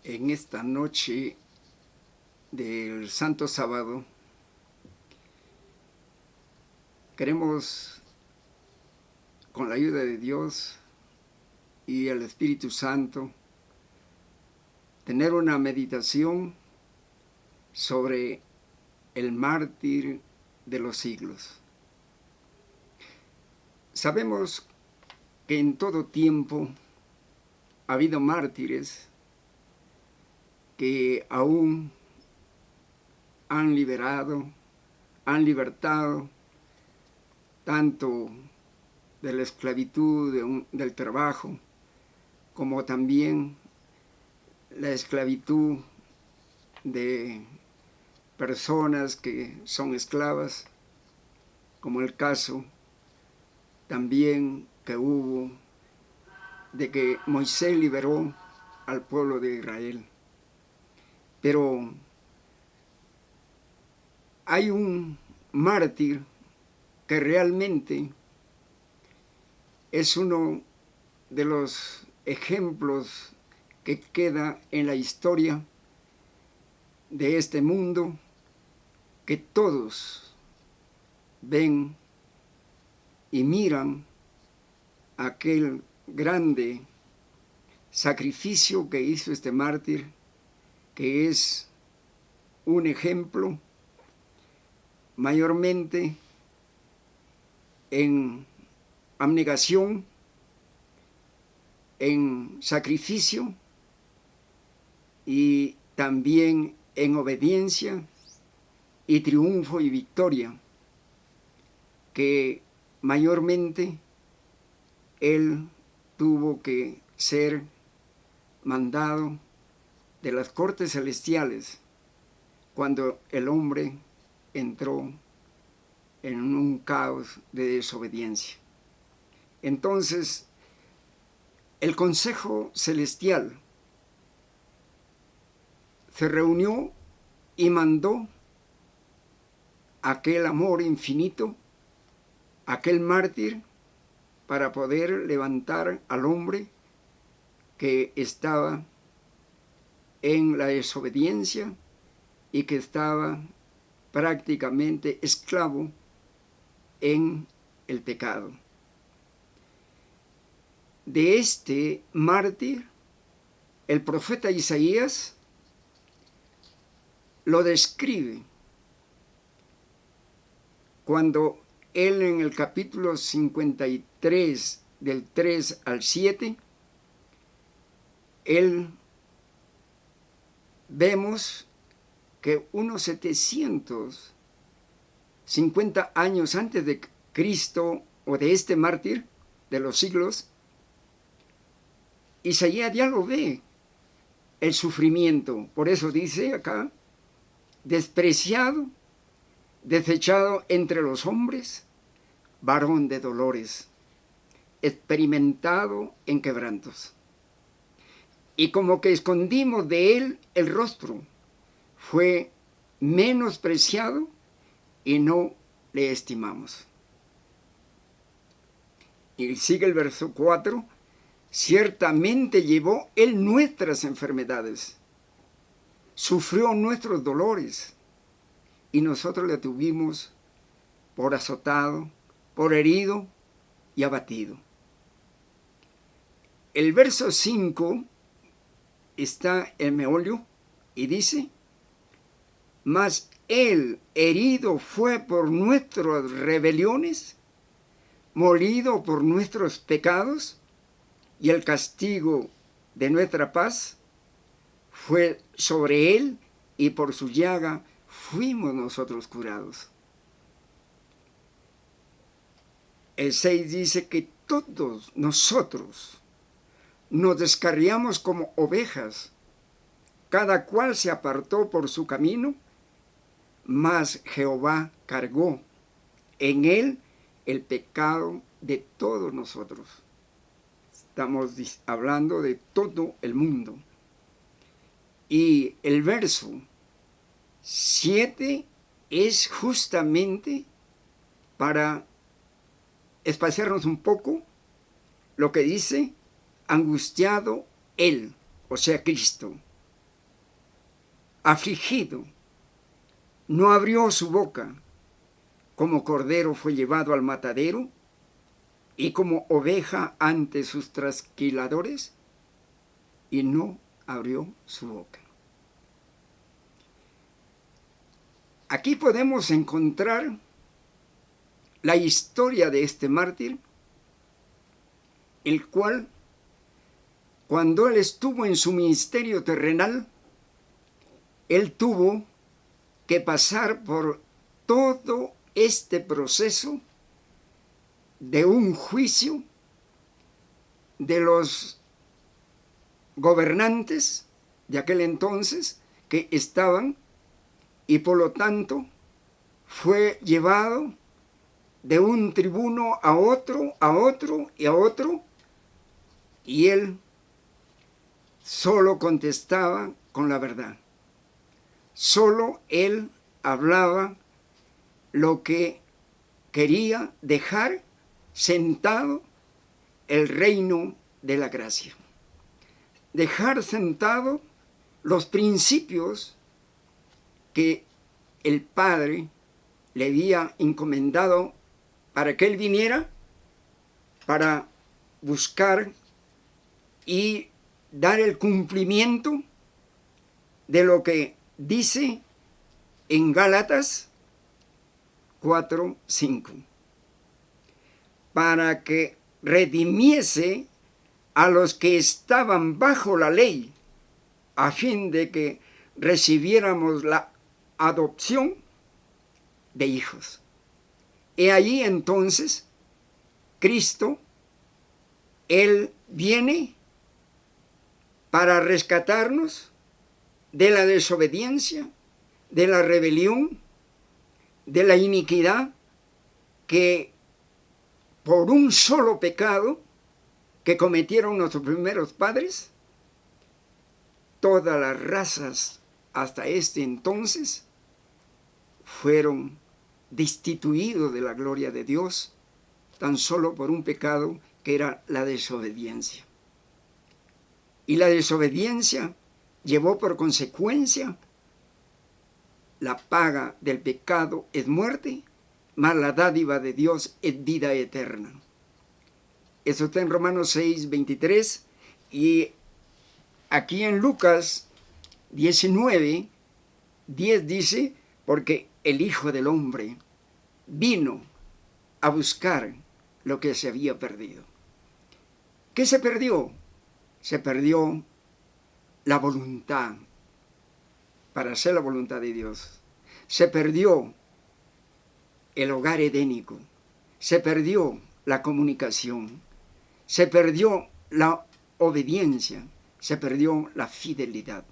En esta noche del Santo Sábado queremos, con la ayuda de Dios y el Espíritu Santo, tener una meditación sobre el mártir de los siglos. Sabemos que en todo tiempo ha habido mártires que aún han libertado tanto de la esclavitud del trabajo, como también la esclavitud de personas que son esclavas, como el caso también que hubo de que Moisés liberó al pueblo de Israel. Pero hay un mártir que realmente es uno de los ejemplos que queda en la historia de este mundo, que todos ven y miran aquel grande sacrificio que hizo este mártir, que es un ejemplo mayormente en abnegación, en sacrificio y también en obediencia y triunfo y victoria, que mayormente él tuvo que ser mandado de las cortes celestiales cuando el hombre entró en un caos de desobediencia. Entonces, el Consejo Celestial se reunió y mandó aquel amor infinito, aquel mártir, para poder levantar al hombre que estaba en la desobediencia y que estaba prácticamente esclavo en el pecado. De este mártir, el profeta Isaías lo describe cuando él, en el capítulo 53, del 3 al 7, vemos que unos 750 años antes de Cristo, o de este mártir de los siglos, Isaías ya lo ve, el sufrimiento. Por eso dice acá: despreciado, desechado entre los hombres, varón de dolores, experimentado en quebrantos. Y como que escondimos de él el rostro, fue menospreciado y no le estimamos. Y sigue el verso 4: ciertamente llevó él nuestras enfermedades, sufrió nuestros dolores, y nosotros le tuvimos por azotado, por herido y abatido. El verso 5 está el meollo y dice: mas él herido fue por nuestras rebeliones, molido por nuestros pecados, y el castigo de nuestra paz fue sobre él, y por su llaga fuimos nosotros curados. El 6 dice que todos nosotros nos descarriamos como ovejas, cada cual se apartó por su camino, mas Jehová cargó en él el pecado de todos nosotros. Estamos hablando de todo el mundo. Y el verso 7 es justamente para espaciarnos un poco lo que dice: angustiado él, o sea, Cristo, afligido, no abrió su boca, como cordero fue llevado al matadero, y como oveja ante sus trasquiladores, y no abrió su boca. Aquí podemos encontrar la historia de este mártir, el cual, cuando él estuvo en su ministerio terrenal, él tuvo que pasar por todo este proceso de un juicio de los gobernantes de aquel entonces que estaban, y por lo tanto fue llevado de un tribuno a otro, a otro y a otro, y él solo contestaba con la verdad. Solo él hablaba lo que quería dejar sentado el reino de la gracia. Dejar sentado los principios que el Padre le había encomendado para que él viniera, para buscar y dar el cumplimiento de lo que dice en Gálatas 4:5, para que redimiese a los que estaban bajo la ley, a fin de que recibiéramos la adopción de hijos. He allí entonces Cristo, Él viene para rescatarnos de la desobediencia, de la rebelión, de la iniquidad, que por un solo pecado que cometieron nuestros primeros padres, todas las razas hasta este entonces fueron destituidos de la gloria de Dios, tan solo por un pecado que era la desobediencia. Y la desobediencia llevó por consecuencia: la paga del pecado es muerte, mas la dádiva de Dios es vida eterna. Eso está en Romanos 6:23, y aquí en Lucas 19:10 dice: porque el Hijo del Hombre vino a buscar lo que se había perdido. ¿Qué se perdió? Se perdió la voluntad para hacer la voluntad de Dios. Se perdió el hogar edénico. Se perdió la comunicación. Se perdió la obediencia. Se perdió la fidelidad.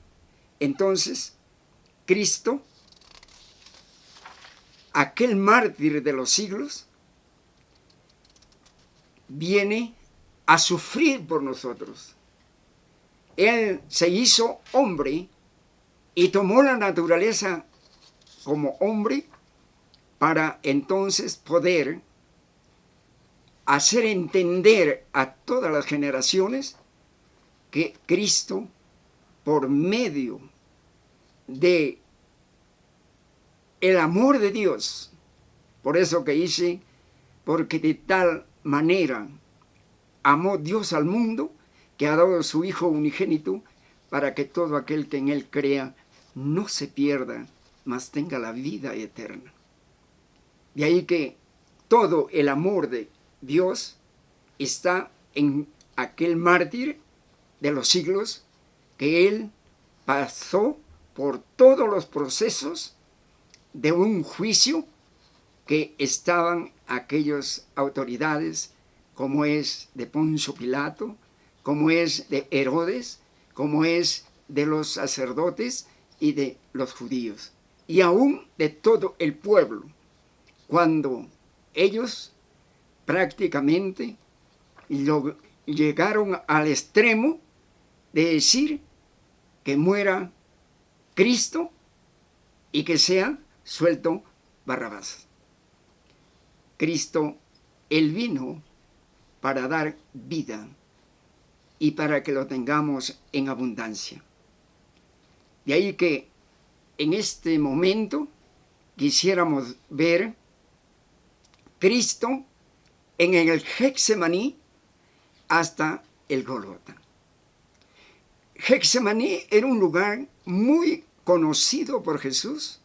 Entonces, Cristo, aquel mártir de los siglos, viene a sufrir por nosotros. Él se hizo hombre y tomó la naturaleza como hombre para entonces poder hacer entender a todas las generaciones que Cristo, por medio de el amor de Dios, por eso que dice: porque de tal manera amó Dios al mundo, que ha dado a su Hijo unigénito, para que todo aquel que en Él crea no se pierda, mas tenga la vida eterna. De ahí que todo el amor de Dios está en aquel mártir de los siglos, que Él pasó por todos los procesos de un juicio que estaban aquellas autoridades, como es de Poncio Pilato, como es de Herodes, como es de los sacerdotes y de los judíos, y aún de todo el pueblo, cuando ellos prácticamente llegaron al extremo de decir que muera Cristo y que sea suelto Barrabás. Cristo, Él vino para dar vida y para que lo tengamos en abundancia. De ahí que en este momento quisiéramos ver Cristo en el Getsemaní hasta el Gólgota. Getsemaní era un lugar muy conocido por Jesús.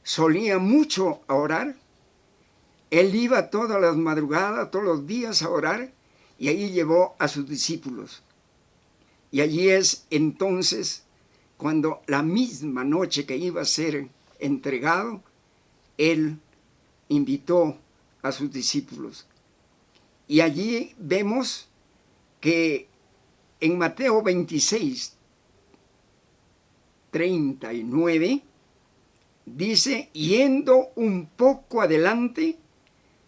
Solía mucho a orar. Él iba todas las madrugadas, todos los días a orar, y ahí llevó a sus discípulos. Y allí es entonces cuando la misma noche que iba a ser entregado, Él invitó a sus discípulos. Y allí vemos que en Mateo 26, 39, dice, yendo un poco adelante,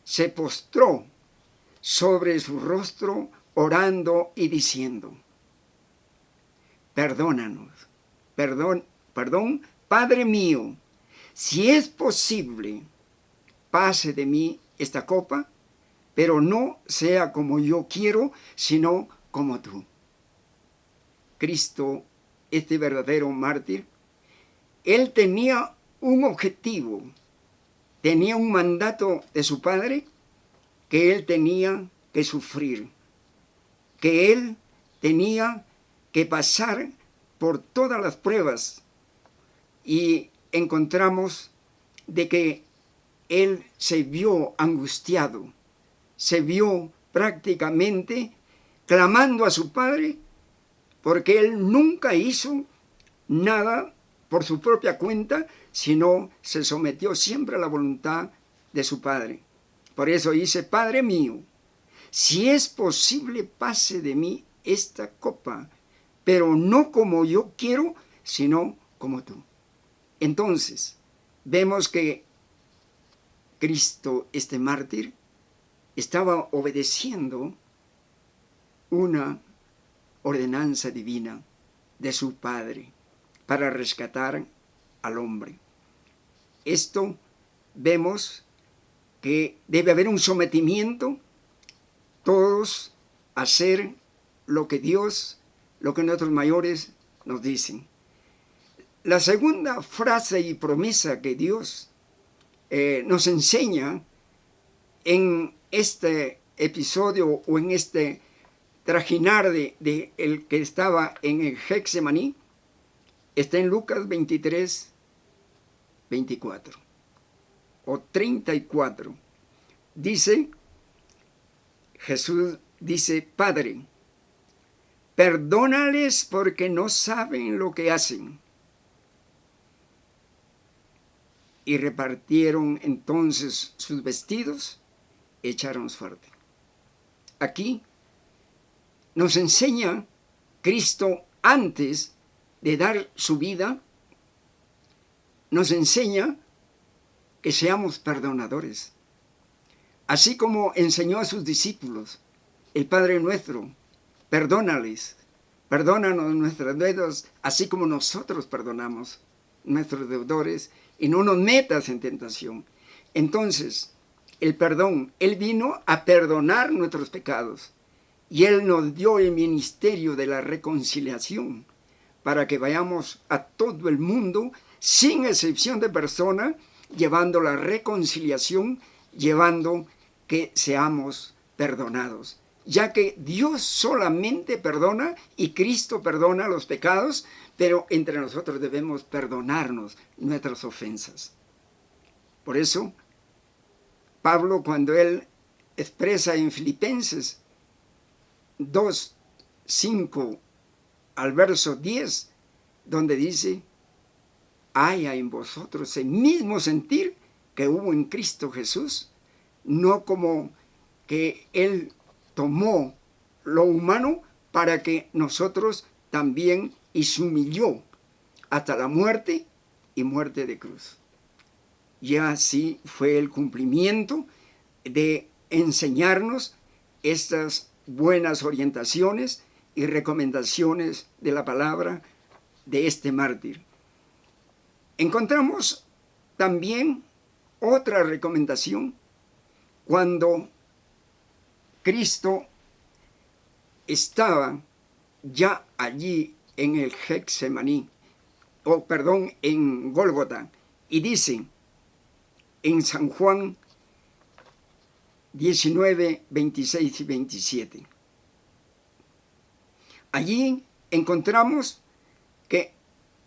se postró sobre su rostro, orando y diciendo, perdónanos, perdón, Padre mío, si es posible, pase de mí esta copa, pero no sea como yo quiero, sino como tú. Cristo, este verdadero mártir, él tenía un objetivo, tenía un mandato de su Padre que él tenía que sufrir, que él tenía que pasar por todas las pruebas, y encontramos de que él se vio angustiado, se vio prácticamente clamando a su Padre, porque él nunca hizo nada por su propia cuenta, sino se sometió siempre a la voluntad de su Padre. Por eso dice, Padre mío, si es posible, pase de mí esta copa, pero no como yo quiero, sino como tú. Entonces, vemos que Cristo, este mártir, estaba obedeciendo una ordenanza divina de su Padre para rescatar al hombre. Esto vemos que debe haber un sometimiento, todos a hacer lo que Dios, lo que nuestros mayores nos dicen. La segunda frase y promesa que Dios nos enseña en este episodio o en este trajinar de el que estaba en el Getsemaní, está en Lucas 23, 24 o 34. Dice, Jesús dice, Padre, perdónales porque no saben lo que hacen. Y repartieron entonces sus vestidos, echaron suerte. Aquí nos enseña Cristo antes de dar su vida, nos enseña que seamos perdonadores. Así como enseñó a sus discípulos, el Padre nuestro, perdónales, perdónanos nuestras deudas, así como nosotros perdonamos nuestros deudores, y no nos metas en tentación. Entonces, el perdón, Él vino a perdonar nuestros pecados, y Él nos dio el ministerio de la reconciliación, para que vayamos a todo el mundo, sin excepción de persona, llevando la reconciliación, llevando que seamos perdonados. Ya que Dios solamente perdona y Cristo perdona los pecados, pero entre nosotros debemos perdonarnos nuestras ofensas. Por eso, Pablo, cuando él expresa en Filipenses 2, 5 al verso 10, donde dice, haya en vosotros el mismo sentir que hubo en Cristo Jesús, no como que Él tomó lo humano para que nosotros también, y se humilló hasta la muerte y muerte de cruz. Y así fue el cumplimiento de enseñarnos estas buenas orientaciones y recomendaciones de la palabra de este mártir. Encontramos también otra recomendación cuando Cristo estaba ya allí en el Getsemaní, en Gólgota. Y dice en San Juan 19, 26 y 27. Allí encontramos que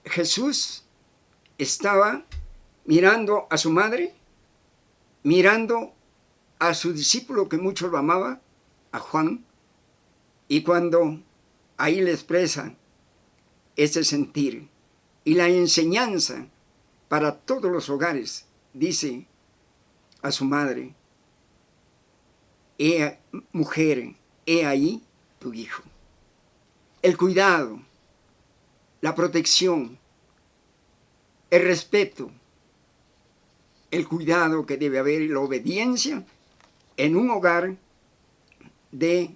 Jesús estaba mirando a su madre, mirando a su discípulo que mucho lo amaba, a Juan, y cuando ahí le expresa ese sentir y la enseñanza para todos los hogares, dice a su madre: mujer, he ahí tu hijo. El cuidado, la protección, el respeto, el cuidado que debe haber y la obediencia en un hogar de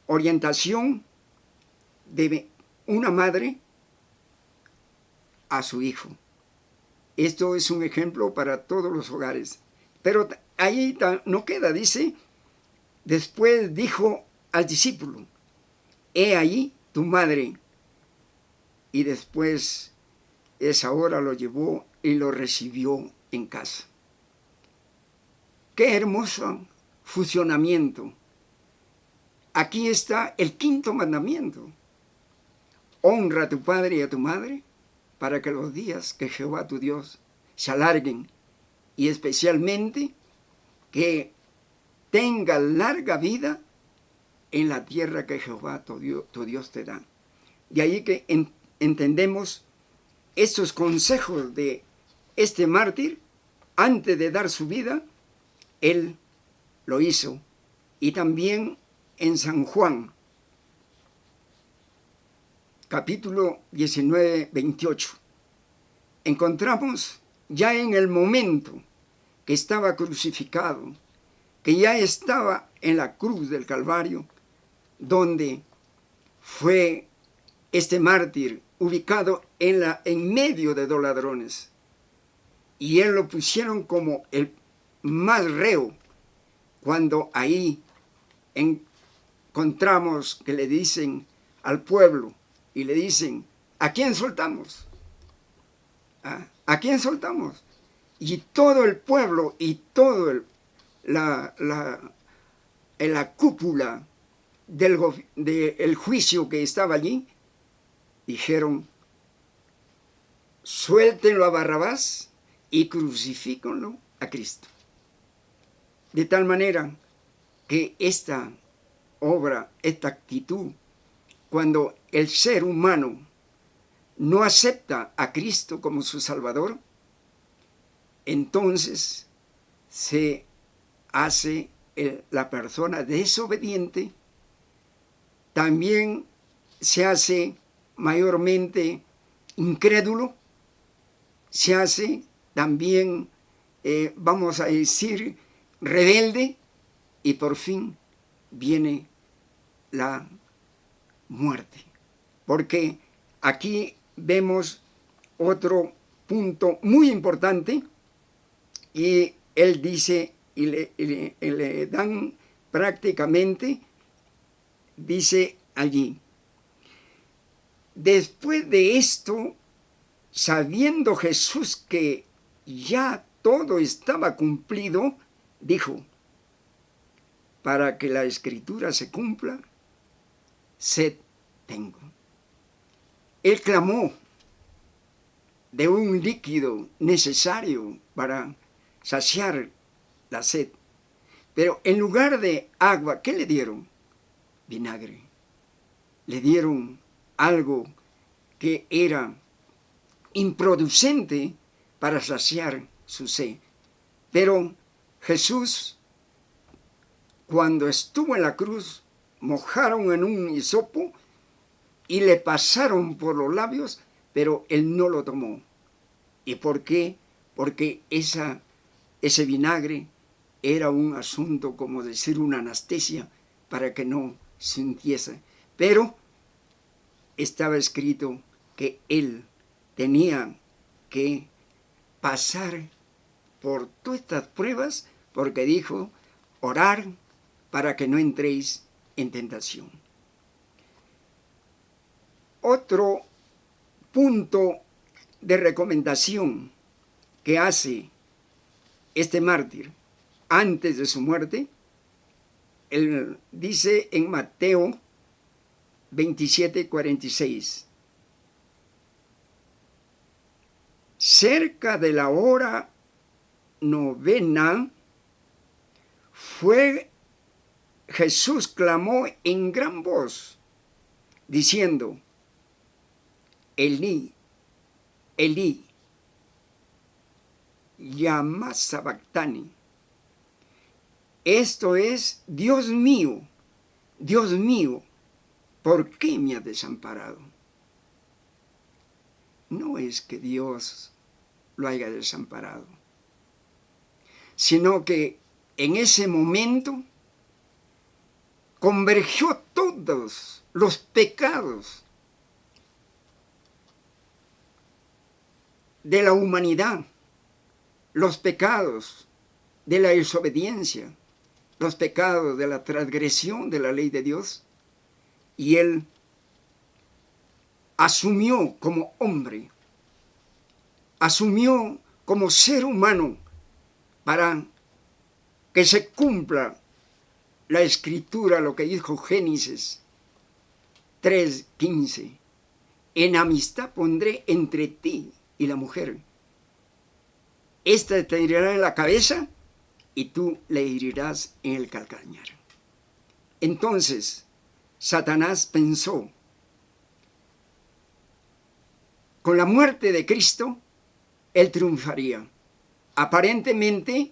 orientación de una madre a su hijo. Esto es un ejemplo para todos los hogares. Pero ahí no queda, dice, después dijo al discípulo: he ahí tu madre. Y después esa hora lo llevó y lo recibió en casa. Qué hermoso funcionamiento. Aquí está el quinto mandamiento: honra a tu padre y a tu madre, para que los días que Jehová tu Dios se alarguen, y especialmente que tenga larga vida en la tierra que Jehová tu Dios te da. De ahí que entendemos estos consejos de este mártir. Antes de dar su vida, él lo hizo. Y también en San Juan, capítulo 19, 28, encontramos ya en el momento que estaba crucificado, que ya estaba en la cruz del Calvario, donde fue este mártir ubicado en medio de dos ladrones. Y él lo pusieron como el más reo, cuando ahí encontramos que le dicen al pueblo, y le dicen: ¿a quién soltamos? ¿A quién soltamos? Y todo el pueblo y todo la cúpula del juicio que estaba allí, dijeron: suéltenlo a Barrabás y crucifíquenlo a Cristo. De tal manera que esta obra, esta actitud, cuando el ser humano no acepta a Cristo como su Salvador, entonces se hace la persona desobediente, también se hace mayormente incrédulo, se hace también, vamos a decir, rebelde, y por fin viene la muerte. Porque aquí vemos otro punto muy importante, y él dice, y le dan prácticamente, dice allí: después de esto, sabiendo Jesús que ya todo estaba cumplido, dijo: para que la escritura se cumpla, sed tengo. Él clamó de un líquido necesario para saciar la sed. Pero en lugar de agua, ¿qué le dieron? Vinagre. Le dieron algo que era improducente para saciar su sed. Pero Jesús, cuando estuvo en la cruz, mojaron en un hisopo y le pasaron por los labios, pero él no lo tomó. ¿Y por qué? Porque ese vinagre era un asunto, como decir, una anestesia, para que no sintiese. Pero estaba escrito que él tenía que pasar por todas estas pruebas, porque dijo: orar para que no entréis en tentación. Otro punto de recomendación que hace este mártir antes de su muerte, él dice en Mateo 27:46, cerca de la hora novena, Jesús clamó en gran voz, diciendo, Elí, Elí, lama sabactani. Esto es, Dios mío, ¿por qué me has desamparado? No es que Dios lo haya desamparado, sino que en ese momento convergió todos los pecados de la humanidad, los pecados de la desobediencia, los pecados de la transgresión de la ley de Dios, y él asumió como hombre, asumió como ser humano para que se cumpla la escritura, lo que dijo Génesis 3:15, en amistad pondré entre ti y la mujer. Esta te herirá en la cabeza y tú le herirás en el calcañar. Entonces, Satanás pensó, con la muerte de Cristo, él triunfaría. Aparentemente,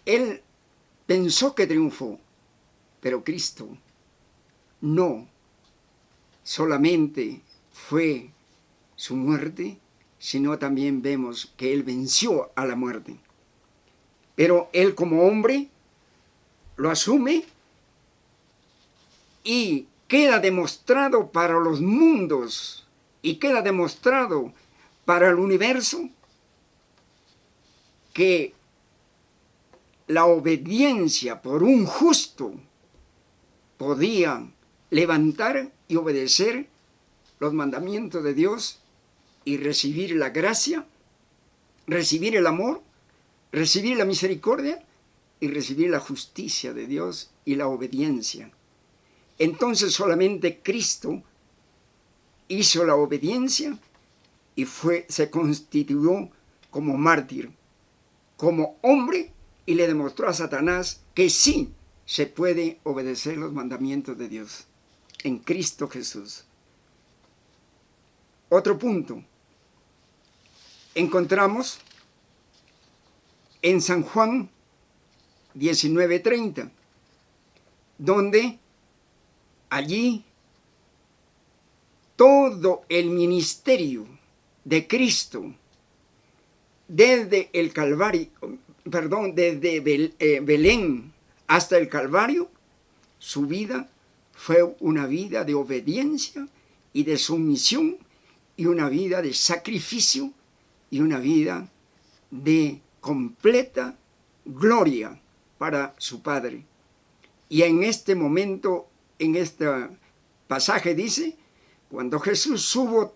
él pensó que triunfó, pero Cristo no solamente fue su muerte, sino también vemos que él venció a la muerte. Pero él como hombre lo asume y queda demostrado para los mundos y queda demostrado para el universo que la obediencia por un justo podía levantar y obedecer los mandamientos de Dios y recibir la gracia, recibir el amor, recibir la misericordia y recibir la justicia de Dios y la obediencia. Entonces solamente Cristo hizo la obediencia y se constituyó como mártir, como hombre, y le demostró a Satanás que sí se puede obedecer los mandamientos de Dios en Cristo Jesús. Otro punto. Encontramos en San Juan 19:30, donde allí todo el ministerio de Cristo, desde el Calvario, desde Belén hasta el Calvario, su vida fue una vida de obediencia y de sumisión, y una vida de sacrificio, y una vida de completa gloria para su Padre. Y en este momento, en este pasaje dice, cuando Jesús hubo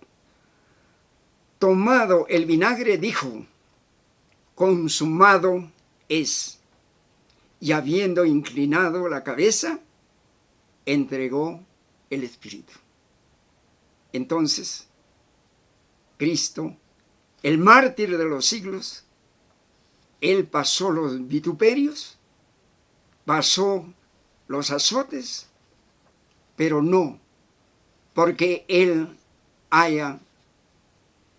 tomado el vinagre, dijo, consumado es. Y habiendo inclinado la cabeza, entregó el Espíritu. Entonces, Cristo, el mártir de los siglos, él pasó los vituperios, pasó los azotes, pero no porque él haya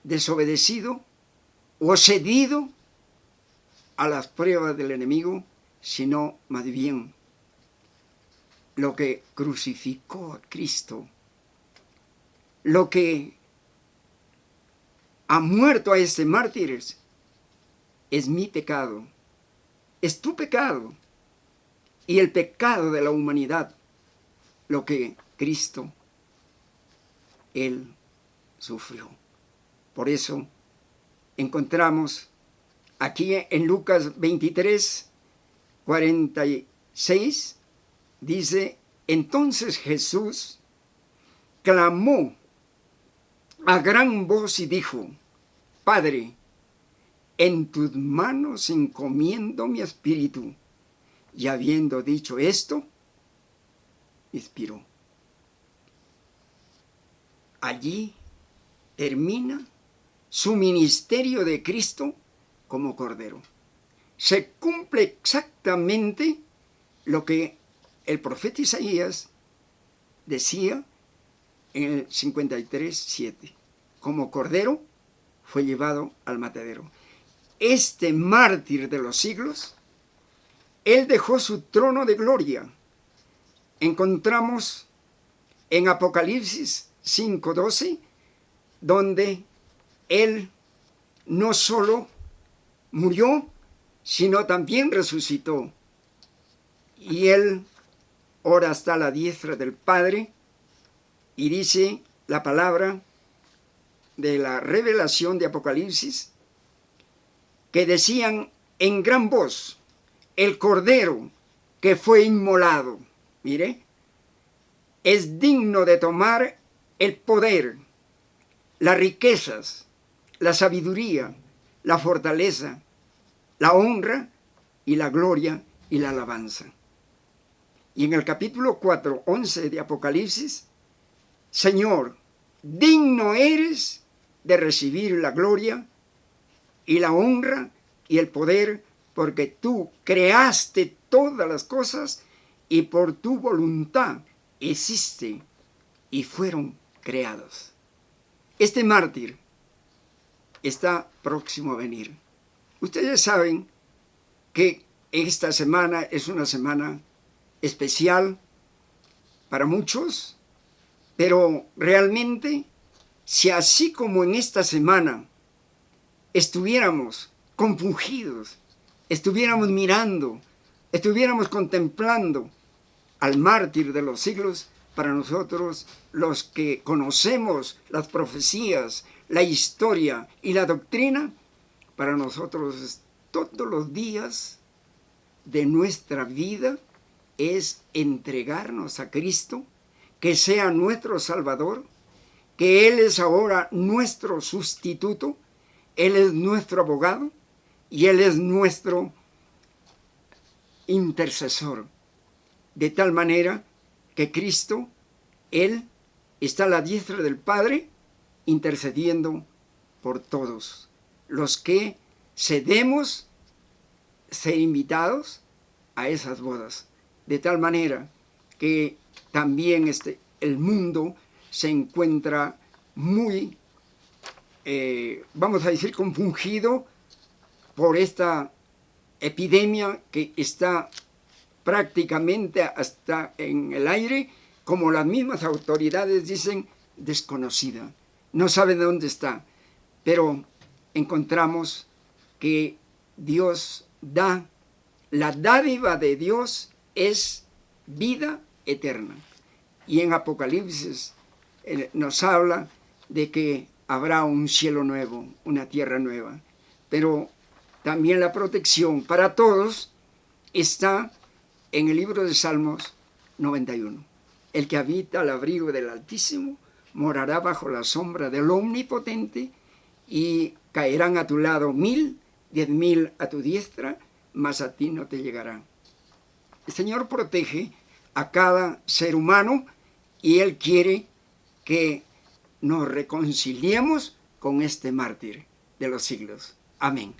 desobedecido o cedido a las pruebas del enemigo, sino más bien lo que crucificó a Cristo, lo que ha muerto a este mártir es mi pecado, es tu pecado y el pecado de la humanidad, lo que Cristo, él sufrió. Por eso encontramos aquí en Lucas 23:46, dice, entonces Jesús clamó a gran voz y dijo: Padre, en tus manos encomiendo mi espíritu. Y habiendo dicho esto, expiró. Allí termina su ministerio de Cristo como Cordero. Se cumple exactamente lo que el profeta Isaías decía en el 53:7. Como Cordero fue llevado al matadero. Este mártir de los siglos, él dejó su trono de gloria. Encontramos en Apocalipsis 5:12, donde él no solo murió, sino también resucitó. Y él ahora está a la diestra del Padre, y dice la palabra de la revelación de Apocalipsis, que decían en gran voz: el Cordero que fue inmolado, mire, es digno de tomar el poder, las riquezas, la sabiduría, la fortaleza, la honra y la gloria y la alabanza. Y en el capítulo 4:11 de Apocalipsis: Señor, digno eres de recibir la gloria y la honra y el poder, porque tú creaste todas las cosas y por tu voluntad existe y fueron creados. Este mártir está próximo a venir. Ustedes saben que esta semana es una semana especial para muchos, pero realmente, si así como en esta semana estuviéramos compungidos, estuviéramos mirando, estuviéramos contemplando al mártir de los siglos, para nosotros, los que conocemos las profecías, la historia y la doctrina, para nosotros todos los días de nuestra vida es entregarnos a Cristo, que sea nuestro Salvador, que Él es ahora nuestro sustituto, Él es nuestro abogado y Él es nuestro intercesor. De tal manera que Cristo, Él está a la diestra del Padre intercediendo por todos los que cedemos ser invitados a esas bodas. De tal manera que también el mundo se encuentra muy, vamos a decir, compungido por esta epidemia que está prácticamente hasta en el aire, como las mismas autoridades dicen, desconocida. No saben dónde está, pero encontramos que Dios da, la dádiva de Dios es vida eterna. Y en Apocalipsis nos habla de que habrá un cielo nuevo, una tierra nueva. Pero también la protección para todos está en el libro de Salmos 91. El que habita al abrigo del Altísimo morará bajo la sombra del Omnipotente, y caerán a tu lado 1000, 10,000 a tu diestra, mas a ti no te llegarán. El Señor protege a cada ser humano y Él quiere que nos reconciliemos con este mártir de los siglos. Amén.